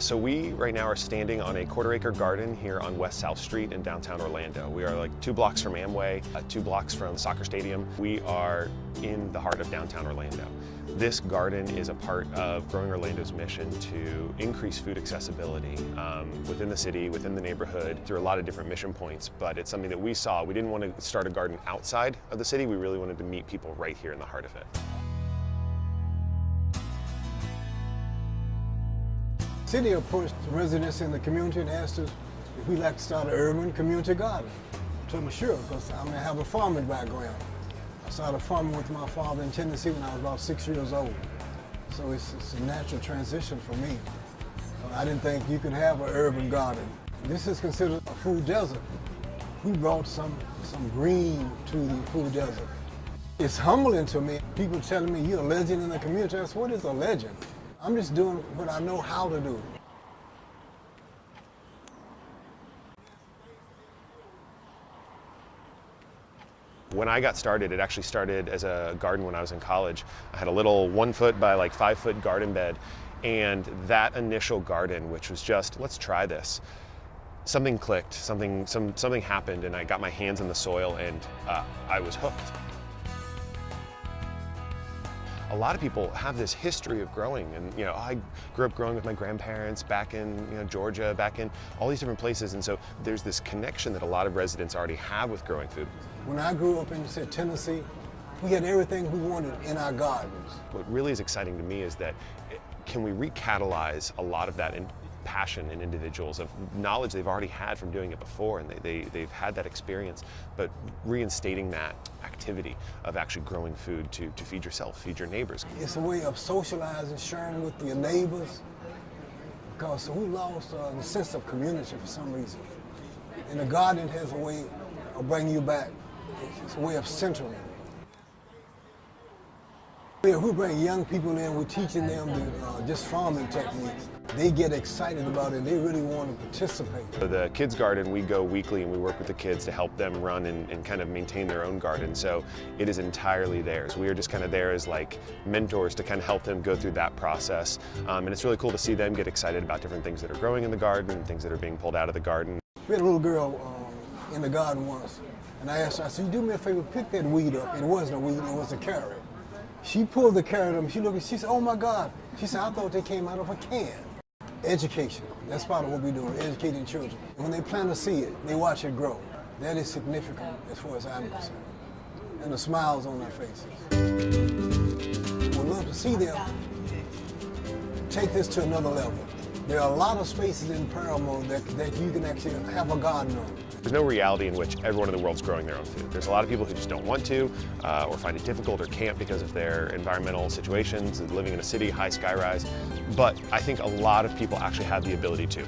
So we right now are standing on a quarter-acre garden here on West South Street in downtown Orlando. We are like 2 blocks from Amway, 2 blocks from the soccer stadium. We are in the heart of downtown Orlando. This garden is a part of Growing Orlando's mission to increase food accessibility within the city, within the neighborhood, through a lot of different mission points, but it's something that we saw. We didn't want to start a garden outside of the city. We really wanted to meet people right here in the heart of it. The city approached residents in the community and asked us if we'd like to start an urban community garden. I told them sure, because I have a farming background. I started farming with my father in Tennessee when I was about 6 years old. So it's a natural transition for me. I didn't think you could have an urban garden. This is considered a food desert. We brought some green to the food desert. It's humbling to me. People telling me you're a legend in the community. I said, what is a legend? I'm just doing what I know how to do. When I got started, it actually started as a garden when I was in college. I had a little 1 foot by like 5 foot garden bed, and that initial garden, which was just, let's try this, something clicked, something happened, and I got my hands in the soil, and I was hooked. A lot of people have this history of growing, and I grew up growing with my grandparents back in Georgia, back in all these different places, and so there's this connection that a lot of residents already have with growing food. When I grew up in Tennessee, we had everything we wanted in our gardens. What really is exciting to me is that can we recatalyze a lot of that passion in individuals of knowledge they've already had from doing it before, and they've had that experience, but reinstating that activity of actually growing food to feed yourself, feed your neighbors. It's a way of socializing, sharing with your neighbors, because we lost the sense of community for some reason. And the garden has a way of bringing you back. It's a way of centering. If we bring young people in, we're teaching them just farming techniques. They get excited about it. They really want to participate. For the kids' garden, we go weekly and we work with the kids to help them run and kind of maintain their own garden. So it is entirely theirs. We are just kind of there as like mentors to kind of help them go through that process. And it's really cool to see them get excited about different things that are growing in the garden and things that are being pulled out of the garden. We had a little girl in the garden once, and I asked her, I said, do me a favor, pick that weed up. And it wasn't a weed, it was a carrot. She pulled the carrot up, she looked at, she said, oh my God. She said, I thought they came out of a can. Education, that's part of what we're doing, educating children. When they plant a seed, they watch it grow. That is significant as far as I'm concerned. And the smiles on their faces. We'd love to see them take this to another level. There are a lot of spaces in Parramore that you can actually have a garden on. There's no reality in which everyone in the world's growing their own food. There's a lot of people who just don't want to, or find it difficult, or can't because of their environmental situations, living in a city, high skyrise. But I think a lot of people actually have the ability to.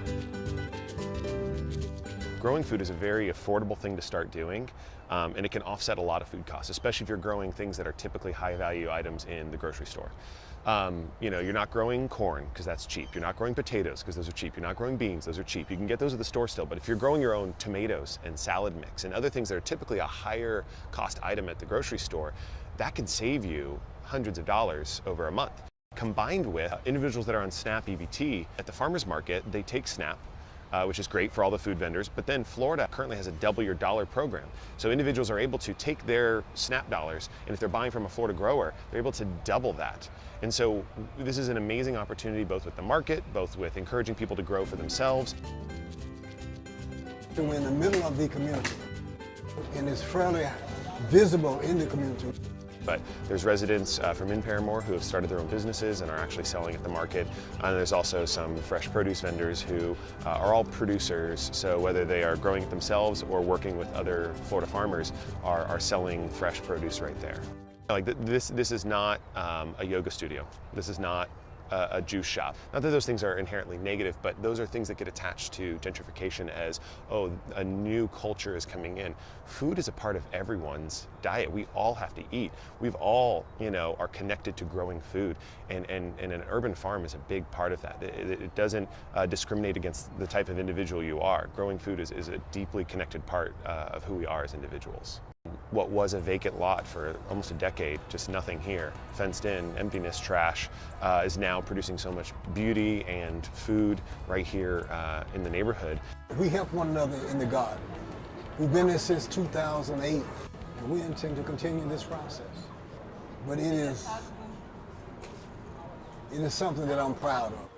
Growing food is a very affordable thing to start doing, and it can offset a lot of food costs, especially if you're growing things that are typically high-value items in the grocery store. You're not growing corn because that's cheap. You're not growing potatoes because those are cheap. You're not growing beans, those are cheap. You can get those at the store still, but if you're growing your own tomatoes and salad mix and other things that are typically a higher cost item at the grocery store, that can save you hundreds of dollars over a month. Combined with individuals that are on SNAP EBT at the farmer's market, they take SNAP, which is great for all the food vendors, but then Florida currently has a double your dollar program. So individuals are able to take their SNAP dollars, and if they're buying from a Florida grower, they're able to double that. And so this is an amazing opportunity both with the market, both with encouraging people to grow for themselves. We're in the middle of the community, and it's fairly visible in the community. But there's residents from in Parramore who have started their own businesses and are actually selling at the market. And there's also some fresh produce vendors who are all producers, so whether they are growing it themselves or working with other Florida farmers are selling fresh produce right there. Like this is not a yoga studio. This is not a juice shop. Not that those things are inherently negative, but those are things that get attached to gentrification as, oh, a new culture is coming in. Food is a part of everyone's diet. We all have to eat. We've all, are connected to growing food, and an urban farm is a big part of that. It doesn't discriminate against the type of individual you are. Growing food is a deeply connected part of who we are as individuals. what was a vacant lot for almost a decade, just nothing here, fenced in, emptiness, trash, is now producing so much beauty and food right here in the neighborhood. We help one another in the garden. We've been there since 2008, and we intend to continue this process. But it is something that I'm proud of.